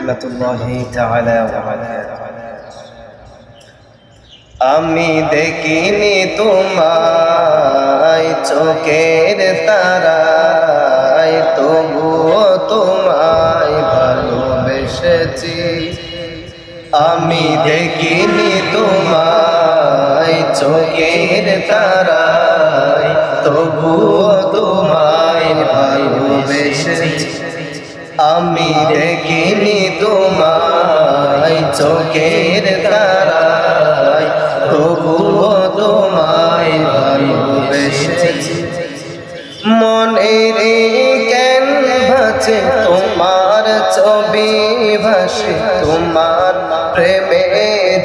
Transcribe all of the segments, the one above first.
রহমাতুল্লাহি তাআলা ওয়া বারাকাতুহু। আমি দেখিনি তোমায় চোখের তারায়, তবুও তোমায় ভালোবেসেছি। আমি দেখিনি তোমায় চোখের তারায়, তবুও তোমায় ভালোবেসেছি। আমি দেখিনি তোমায় চোখের তারায়, তবুও তোমায় ভালোবেসেছি। মনের ক্যানভাসে তোমার ছবি ভাসে, তোমার প্রেমে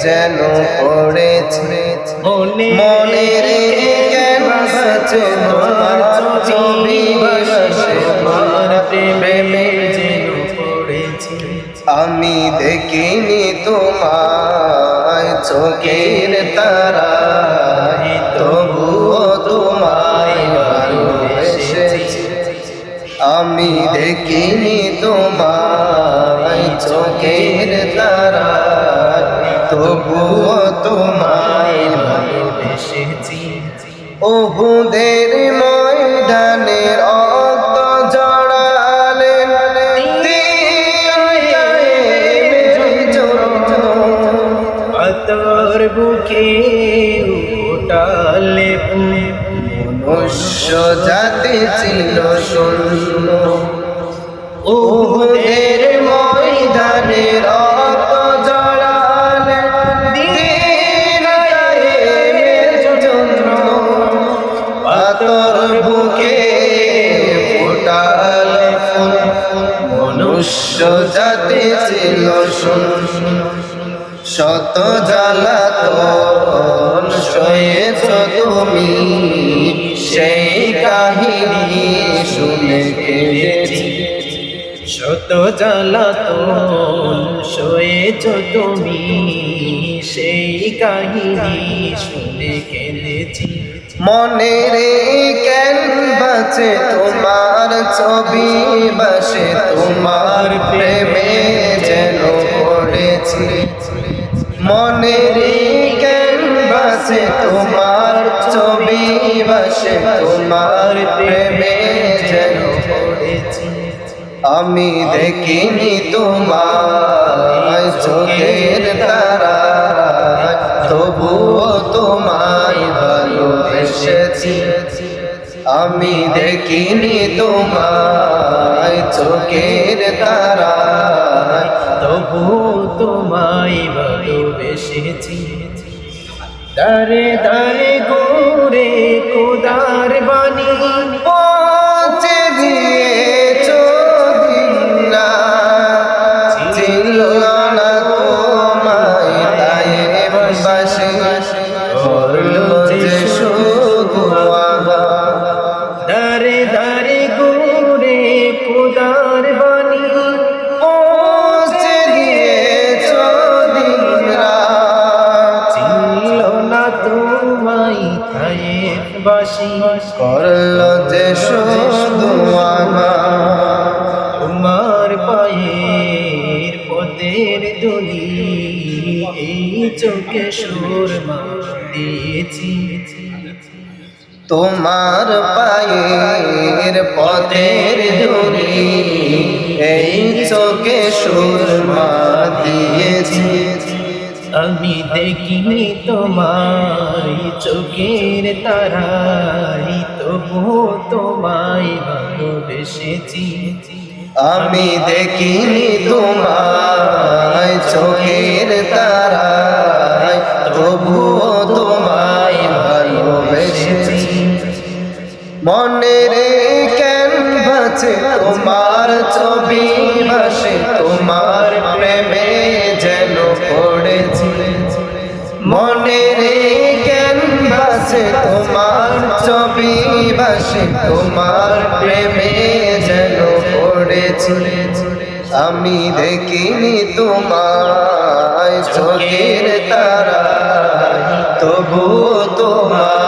যেন পড়েছে। মনের ক্যানভাসে তোমার ছবি ভাসে, তোমার প্রেমে যেন পড়েছে। আমি দেখিনি তোমায় চোখের তারায়, তবুও তোমায় ভালোবেসেছি। আমি দেখিনি তোমায় চোখের তারায়, তবুও তোমায় ভালোবেসেছি। উহুদের ময়দানে রক্ত ঝরালেন, তোর বুকে উঠালে মনুষ্য জাতি ছিল শূন্য। উহুদের ময়দানে রক্ত ঝরালেন, দ্বীন কায়েমের জন্য। তোর বুকে ফোটালে ফুল, মনুষ্য জাতি ছিল শূন্য। শত জ্বালাতন সয়েছ তুমি, সেই কাহিনী শুনে কেঁদেছি। শত জ্বালাতন সয়েছ তুমি, সেই কাহিনী শুনে কেঁদেছি। মনের ক্যানভাসে তোমার ছবি ভাসে, তোমার প্রেমে যেন পড়েছি। মনের ক্যানভাসে তোমার ছবি ভাসে, তোমার প্রেমে যেন পড়েছি। আমি দেখিনি তোমায় চোখের তারায়, তবুও তোমায় ভালোবেসেছি। আমি দেখিনি তোমায় চোখের তারায়, তবুও তোমায় ভালোবেসেছি। দারে দারে গোরে খোদার বাণী পৌঁছে দিয়েছো দিন না, ছিল না তোমায় তায়েফবাসী, করলো যে শুধু আঘাত। দারে দারে গোরে খোদার বাণী পৌঁছে দিয়েছো দিন রাত, ছিল না তোমায় তায়েফবাসী, করলো যে শুধু আঘাত। তোমার পায়ের পথের ধুলি এই চোখে সুরমা দিয়েছি। তোমার পায়ের পথের ধুলি এই চোখে সুরমা দিয়েছি। আমি দেখিনি তোমার চোখের তারাই, তবুও তোমায় ভালোবেসেছি। আমি দেখিনি তোমায় চোখের তারায়, তবুও তোমায় ভালোবেসেছি। মনের ক্যানভাসে তোমার ছবি ভাসে, তোমার প্রেমে যেন পড়েছি। মনের ক্যানভাসে তোমার ছবি ভাসে, তোমার প্রেমে যেন পড়েছি। আমি দেখিনি তোমায় চোখের তারায়, তবুও তোমায়